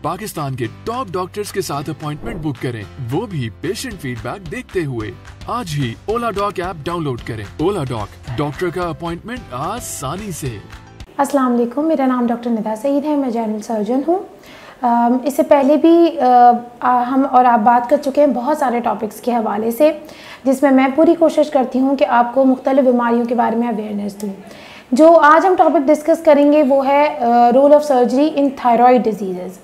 पाकिस्तान के top doctors के साथ अपॉइंटमेंट बुक करें, वो भी पेशेंट फीडबैक देखते हुए। आज ही ओला डॉक ऐप डाउनलोड करें। ओला डॉक, डॉक्टर का अपॉइंटमेंट आसानी से। अस्सलाम वालेकुम, मेरा नाम डॉक्टर निदा सईद है, मैं जनरल सर्जन हूँ। इससे पहले भी हम और आप बात कर चुके हैं बहुत सारे टॉपिक्स के हवाले से, जिसमें मैं पूरी कोशिश करती हूँ कि आपको मुख्तलिफ बीमारियों के बारे में अवेयरनेस दूँ। जो आज हम टॉपिक डिस्कस करेंगे वो है role of surgery in thyroid disease.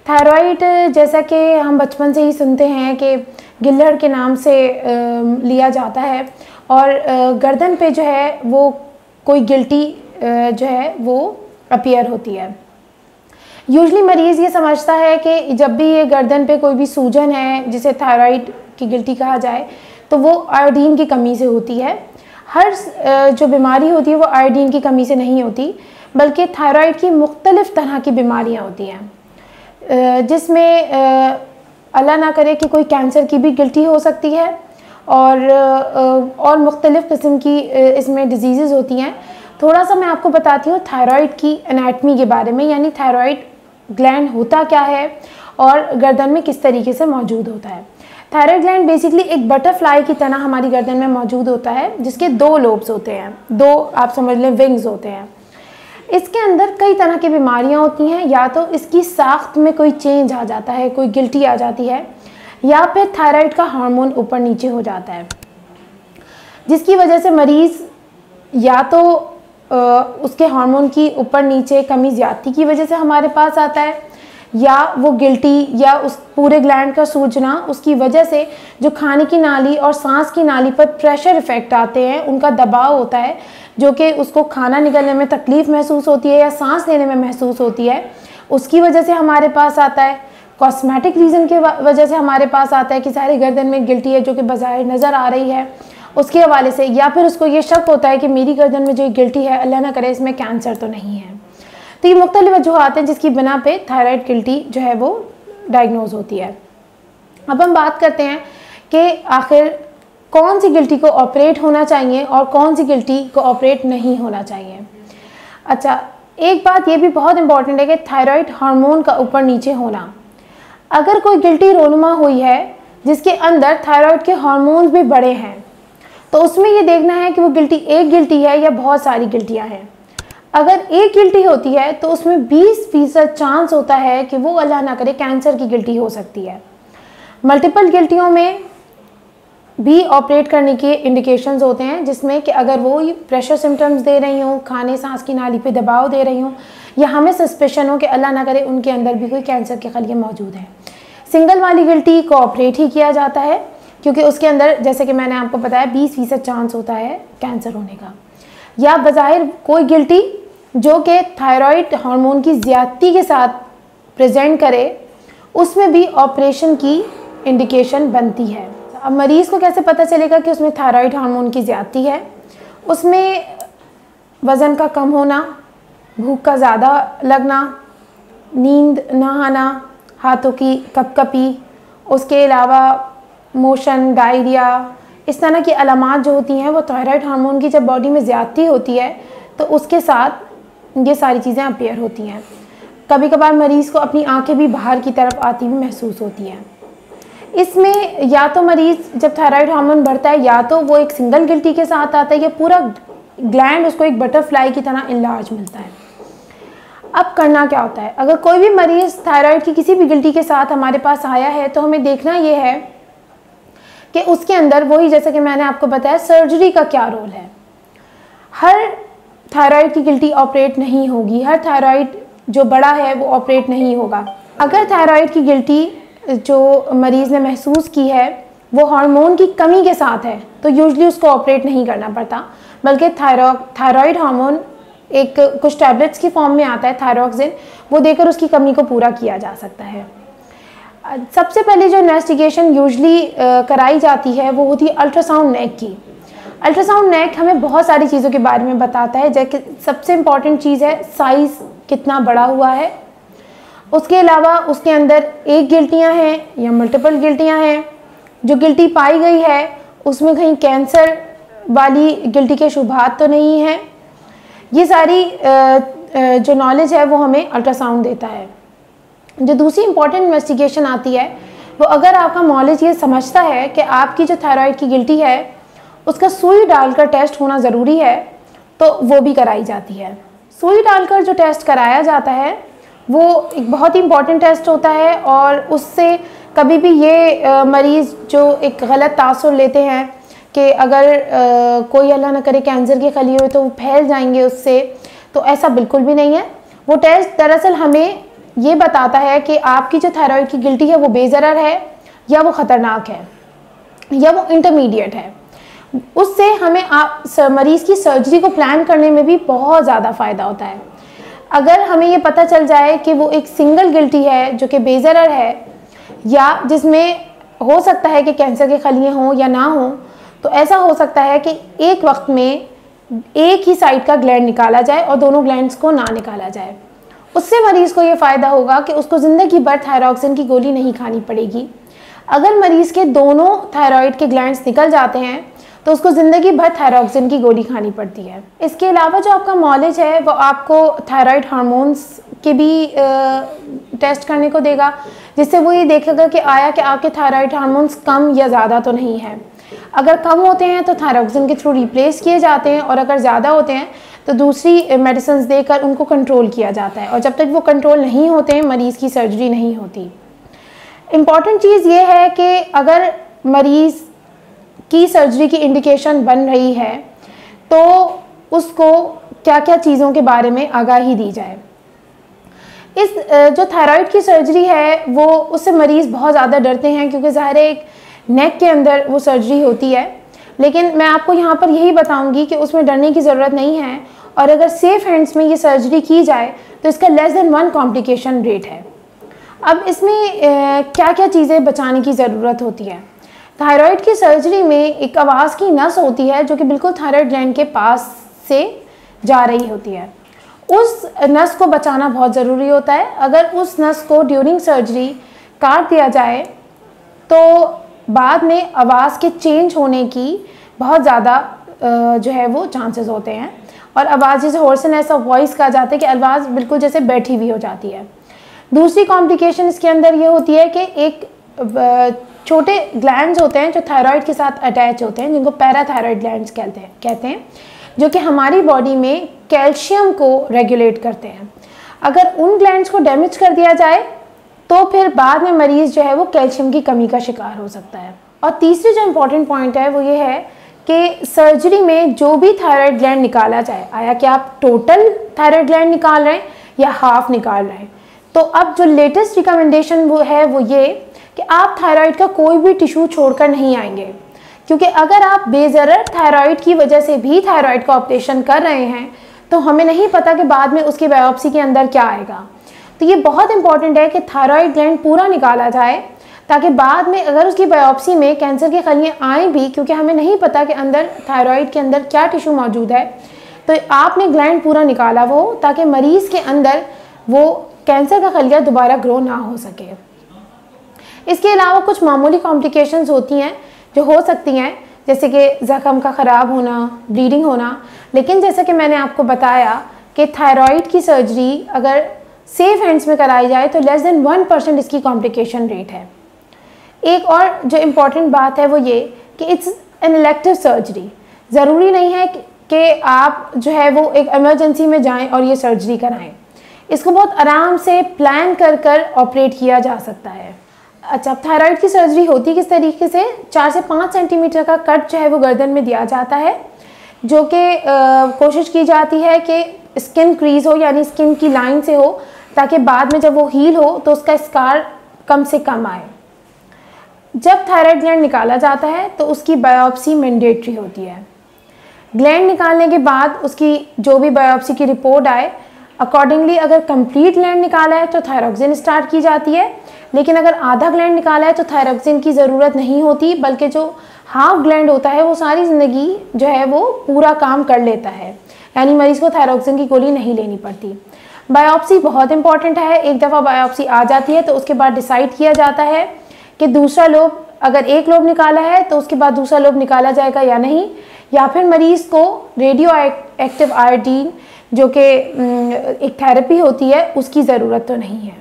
Thyroid, जैसा कि हम बचपन से ही सुनते हैं कि गिल्हड़ के नाम से लिया जाता है, और गर्दन पे जो है वो कोई गिल्टी जो है वो अपीयर होती है। यूजली मरीज़ ये समझता है कि जब भी ये गर्दन पे कोई भी सूजन है, जिसे थायराइड की गिल्टी कहा जाए, तो वो आयोडीन की कमी से होती है। हर जो बीमारी होती है वो आयोडीन की कमी से नहीं होती, बल्कि थायराइड की मुख्तलिफ़ तरह की बीमारियां होती हैं, जिसमें अल्लाह ना करे कि कोई कैंसर की भी गिल्टी हो सकती है, और मुख्तलिफ़ किस्म की इसमें डिजीज़ होती हैं। थोड़ा सा मैं आपको बताती हूँ थायराइड की एनाटमी के बारे में, यानी थायराइड ग्लैंड होता क्या है और गर्दन में किस तरीके से मौजूद होता है। थायराइड ग्लैंड बेसिकली एक बटरफ्लाई की तरह हमारी गर्दन में मौजूद होता है, जिसके दो लोब्स होते हैं, दो आप समझ लें विंग्स होते हैं। इसके अंदर कई तरह की बीमारियां होती हैं, या तो इसकी साख्त में कोई चेंज आ जाता है, कोई गिल्टी आ जाती है, या फिर थायराइड का हार्मोन ऊपर नीचे हो जाता है, जिसकी वजह से मरीज़ या तो उसके हार्मोन की ऊपर नीचे कमी ज़्यादती की वजह से हमारे पास आता है, या वो गिल्टी या उस पूरे ग्लैंड का सूजना उसकी वजह से जो खाने की नाली और सांस की नाली पर प्रेशर इफ़ेक्ट आते हैं, उनका दबाव होता है, जो कि उसको खाना निकलने में तकलीफ़ महसूस होती है या सांस लेने में महसूस होती है, उसकी वजह से हमारे पास आता है। कॉस्मेटिक रीज़न के वजह से हमारे पास आता है कि सारी गर्दन में गिल्टी है जो कि बाज़ाहिर नज़र आ रही है, उसके हवाले से, या फिर उसको ये शक होता है कि मेरी गर्दन में जो गिल्टी है, अल्लाह ना करे इसमें कैंसर तो नहीं है। तो ये मुख्तलिफ वजूहात हैं जिसकी बिना पे थायराइड गिल्टी जो है वो डायग्नोज होती है। अब हम बात करते हैं कि आखिर कौन सी गिल्टी को ऑपरेट होना चाहिए और कौन सी गिल्टी को ऑपरेट नहीं होना चाहिए। अच्छा, एक बात ये भी बहुत इंपॉर्टेंट है कि थायराइड हार्मोन का ऊपर नीचे होना। अगर कोई गिल्टी रोनुमा हुई है जिसके अंदर थायराइड के हार्मोन्स भी बड़े हैं, तो उसमें ये देखना है कि वो गिल्टी एक गिल्टी है या बहुत सारी गिल्टियाँ हैं। अगर एक गिल्टी होती है तो उसमें 20% चांस होता है कि वो अल्लाह ना करे कैंसर की गिल्टी हो सकती है। मल्टीपल गिल्टियों में भी ऑपरेट करने के इंडिकेशंस होते हैं, जिसमें कि अगर वो प्रेशर सिम्टम्स दे रही हों, खाने सांस की नाली पे दबाव दे रही हों, या हमें सस्पेशन हो कि अल्लाह ना करे उनके अंदर भी कोई कैंसर के खलिए मौजूद हैं। सिंगल वाली गिल्टी को ऑपरेट ही किया जाता है, क्योंकि उसके अंदर जैसे कि मैंने आपको बताया 20% चांस होता है कैंसर होने का। या बज़ाहिर कोई गिल्टी जो कि थायराइड हार्मोन की ज़्यादती के साथ प्रेजेंट करे, उसमें भी ऑपरेशन की इंडिकेशन बनती है। अब मरीज़ को कैसे पता चलेगा कि उसमें थायराइड हार्मोन की ज़्यादती है? उसमें वज़न का कम होना, भूख का ज़्यादा लगना, नींद ना आना, हाथों की कपकपी, उसके अलावा मोशन, डायरिया, इस तरह की अलामात जो होती हैं वो थायराइड हार्मोन की जब बॉडी में ज़्यादती होती है तो उसके साथ ये सारी चीज़ें अपीयर होती हैं। कभी कभार मरीज़ को अपनी आंखें भी बाहर की तरफ आती हुई महसूस होती हैं। इसमें या तो मरीज़ जब थायराइड हार्मोन बढ़ता है, या तो वो एक सिंगल गिल्टी के साथ आता है, या पूरा ग्लैंड उसको एक बटरफ्लाई की तरह इनलार्ज मिलता है। अब करना क्या होता है? अगर कोई भी मरीज़ थायराइड की किसी भी गिल्टी के साथ हमारे पास आया है, तो हमें देखना ये है कि उसके अंदर वही, जैसे कि मैंने आपको बताया, सर्जरी का क्या रोल है। हर थायराइड की गिल्टी ऑपरेट नहीं होगी, हर थायराइड जो बड़ा है वो ऑपरेट नहीं होगा। अगर थायराइड की गिल्टी जो मरीज़ ने महसूस की है वो हार्मोन की कमी के साथ है, तो यूजली उसको ऑपरेट नहीं करना पड़ता, बल्कि थायराइड हार्मोन एक कुछ टैबलेट्स की फॉर्म में आता है, थायरॉक्सिन, वो देकर उसकी कमी को पूरा किया जा सकता है। सबसे पहले जो इन्वेस्टिगेशन यूजली कराई जाती है वो होती है अल्ट्रासाउंड नेक की। अल्ट्रासाउंड नेक हमें बहुत सारी चीज़ों के बारे में बताता है, जैसे सबसे इम्पॉर्टेंट चीज़ है साइज़ कितना बड़ा हुआ है, उसके अलावा उसके अंदर एक गिल्टियाँ हैं या मल्टीपल गिल्टियाँ हैं, जो गिल्टी पाई गई है उसमें कहीं कैंसर वाली गिल्टी के शुभात तो नहीं है। ये सारी जो नॉलेज है वो हमें अल्ट्रासाउंड देता है। जो दूसरी इंपॉर्टेंट इन्वेस्टिगेशन आती है वो अगर आपका मॉलेज ये समझता है कि आपकी जो थायराइड की गिल्टी है उसका सुई डालकर टेस्ट होना ज़रूरी है, तो वो भी कराई जाती है। सुई डालकर जो टेस्ट कराया जाता है वो एक बहुत ही इम्पॉर्टेंट टेस्ट होता है, और उससे कभी भी ये मरीज़ जो एक गलत तासुर लेते हैं कि अगर कोई अल्लाह न करे कैंसर की खली हो तो वो फैल जाएंगे उससे, तो ऐसा बिल्कुल भी नहीं है। वो टेस्ट दरअसल हमें ये बताता है कि आपकी जो थायराइड की गिल्टी है वो बेज़रर है या वो ख़तरनाक है या वो इंटरमीडिएट है। उससे हमें मरीज़ की सर्जरी को प्लान करने में भी बहुत ज़्यादा फ़ायदा होता है। अगर हमें ये पता चल जाए कि वो एक सिंगल गिल्टी है जो कि बेज़रर है या जिसमें हो सकता है कि कैंसर के खलियाँ हों या ना हों, तो ऐसा हो सकता है कि एक वक्त में एक ही साइड का ग्लैंड निकाला जाए और दोनों ग्लैंड्स को ना निकाला जाए। उससे मरीज़ को ये फ़ायदा होगा कि उसको ज़िंदगी भर थायरॉक्सिन की गोली नहीं खानी पड़ेगी। अगर मरीज़ के दोनों थायराइड के ग्लैंड्स निकल जाते हैं तो उसको ज़िंदगी भर थायरॉक्सिन की गोली खानी पड़ती है। इसके अलावा जो आपका मॉलेज है वो आपको थायराइड हार्मोन्स के भी टेस्ट करने को देगा, जिससे वो ये देखेगा कि आया कि आपके थायराइड हार्मोन्स कम या ज़्यादा तो नहीं है। अगर कम होते हैं तो थायरॉक्सिन के थ्रू रिप्लेस किए जाते हैं, और अगर ज़्यादा होते हैं तो दूसरी मेडिसिन देकर उनको कंट्रोल किया जाता है, और जब तक वो कंट्रोल नहीं होते हैं मरीज़ की सर्जरी नहीं होती। इम्पॉर्टेंट चीज़ ये है कि अगर मरीज़ की सर्जरी की इंडिकेशन बन रही है तो उसको क्या क्या चीज़ों के बारे में आगाही दी जाए। इस जो थायराइड की सर्जरी है वो उससे मरीज़ बहुत ज़्यादा डरते हैं, क्योंकि ज़ाहिर है एक नेक के अंदर वो सर्जरी होती है, लेकिन मैं आपको यहाँ पर यही बताऊंगी कि उसमें डरने की ज़रूरत नहीं है, और अगर सेफ हैंड्स में ये सर्जरी की जाए तो इसका लेस देन 1 कॉम्प्लिकेशन रेट है। अब इसमें क्या क्या चीज़ें बचाने की ज़रूरत होती है। थायराइड की सर्जरी में एक आवाज़ की नस होती है जो कि बिल्कुल थायराइड ग्लैंड के पास से जा रही होती है। उस नस को बचाना बहुत ज़रूरी होता है। अगर उस नस को ड्यूरिंग सर्जरी काट दिया जाए तो बाद में आवाज़ के चेंज होने की बहुत ज़्यादा जो है वो चांसेस होते हैं, और आवाज़ जैसे होर्सनेस ऑफ वॉइस कहा जाता है कि आवाज़ बिल्कुल जैसे बैठी हुई हो जाती है। दूसरी कॉम्प्लिकेशन इसके अंदर ये होती है कि एक छोटे ग्लैंड्स होते हैं जो थायराइड के साथ अटैच होते हैं, जिनको पैराथायराइड ग्लैंड्स कहते हैं, जो कि हमारी बॉडी में कैल्शियम को रेगुलेट करते हैं। अगर उन ग्लैंड्स को डैमेज कर दिया जाए तो फिर बाद में मरीज़ जो है वो कैल्शियम की कमी का शिकार हो सकता है। और तीसरी जो इम्पॉर्टेंट पॉइंट है वो ये है कि सर्जरी में जो भी थायराइड ग्लैंड निकाला जाए, आया कि आप टोटल थायराइड ग्लैंड निकाल रहे हैं या हाफ निकाल रहे हैं, तो अब जो लेटेस्ट रिकमेंडेशन वो है वो ये कि आप थायराइड का कोई भी टिश्यू छोड़कर नहीं आएंगे, क्योंकि अगर आप बेज़रर थायराइड की वजह से भी थायराइड का ऑपरेशन कर रहे हैं तो हमें नहीं पता कि बाद में उसकी बायोप्सी के अंदर क्या आएगा। तो ये बहुत इंपॉर्टेंट है कि थायराइड ग्लैंड पूरा निकाला जाए, ताकि बाद में अगर उसकी बायोप्सी में कैंसर की खलियाँ आएँ भी, क्योंकि हमें नहीं पता कि अंदर थायराइड के अंदर क्या टिश्यू मौजूद है, तो आपने ग्लैंड पूरा निकाला हो ताकि मरीज़ के अंदर वो कैंसर का खलिया दोबारा ग्रो ना हो सके। इसके अलावा कुछ मामूली कॉम्प्लिकेशंस होती हैं जो हो सकती हैं, जैसे कि ज़ख्म का ख़राब होना, ब्लीडिंग होना, लेकिन जैसे कि मैंने आपको बताया कि थायराइड की सर्जरी अगर सेफ हैंड्स में कराई जाए तो लेस देन 1% इसकी कॉम्प्लिकेशन रेट है। एक और जो इम्पॉर्टेंट बात है वो ये कि इट्स एन इलेक्टिव सर्जरी। ज़रूरी नहीं है कि आप जो है वो एक एमरजेंसी में जाएं और ये सर्जरी कराएं। इसको बहुत आराम से प्लान कर ऑपरेट किया जा सकता है। अच्छा, थायराइड की सर्जरी होती किस तरीके से? 4 से 5 सेंटीमीटर का कट जो है वो गर्दन में दिया जाता है, जो कि कोशिश की जाती है कि स्किन क्रीज हो, यानी स्किन की लाइन से हो, ताकि बाद में जब वो हील हो तो उसका स्कार कम से कम आए। जब थायराइड ग्लैंड निकाला जाता है तो उसकी बायोप्सी मैंडेटरी होती है। ग्लैंड निकालने के बाद उसकी जो भी बायोप्सी की रिपोर्ट आए, अकॉर्डिंगली अगर कंप्लीट ग्लैंड निकाला है तो थायरॉक्सिन स्टार्ट की जाती है, लेकिन अगर आधा ग्लैंड निकाला है तो थायरॉक्सिन की ज़रूरत नहीं होती, बल्कि जो हाफ ग्लैंड होता है वो सारी ज़िंदगी जो है वो पूरा काम कर लेता है, यानी मरीज़ को थायरॉक्सिन की गोली नहीं लेनी पड़ती। बायोप्सी बहुत इंपॉर्टेंट है। एक दफ़ा बायोप्सी आ जाती है तो उसके बाद डिसाइड किया जाता है कि दूसरा लोब, अगर एक लोब निकाला है तो उसके बाद दूसरा लोब निकाला जाएगा या नहीं, या फिर मरीज़ को रेडियो एक्टिव आयोडीन जो कि एक थेरेपी होती है उसकी ज़रूरत तो नहीं है।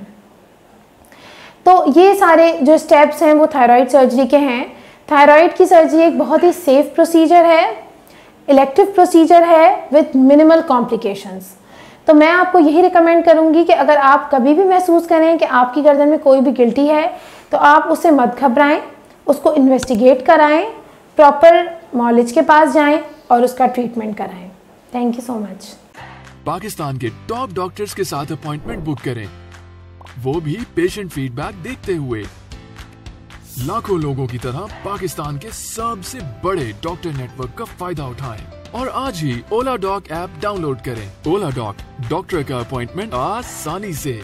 तो ये सारे जो स्टेप्स हैं वो थायराइड सर्जरी के हैं। थायराइड की सर्जरी एक बहुत ही सेफ प्रोसीजर है, इलेक्टिव प्रोसीजर है विथ मिनिमल कॉम्प्लिकेशंस। तो मैं आपको यही रिकमेंड करूंगी कि अगर आप कभी भी महसूस करें कि आपकी गर्दन में कोई भी गिल्टी है तो आप उससे मत घबराएं, उसको इन्वेस्टिगेट कराएं, प्रॉपर मॉलिज के पास जाएं और उसका ट्रीटमेंट कराएं। Thank you so much. Pakistan के टॉप डॉक्टर्स के साथ अपॉइंटमेंट बुक करें, वो भी पेशेंट फीडबैक देखते हुए। लाखों लोगों की तरह पाकिस्तान के सबसे बड़े डॉक्टर नेटवर्क का फायदा उठाएं और आज ही ओला डॉक ऐप डाउनलोड करें। ओला डॉक, डॉक्टर का अपॉइंटमेंट आसानी से।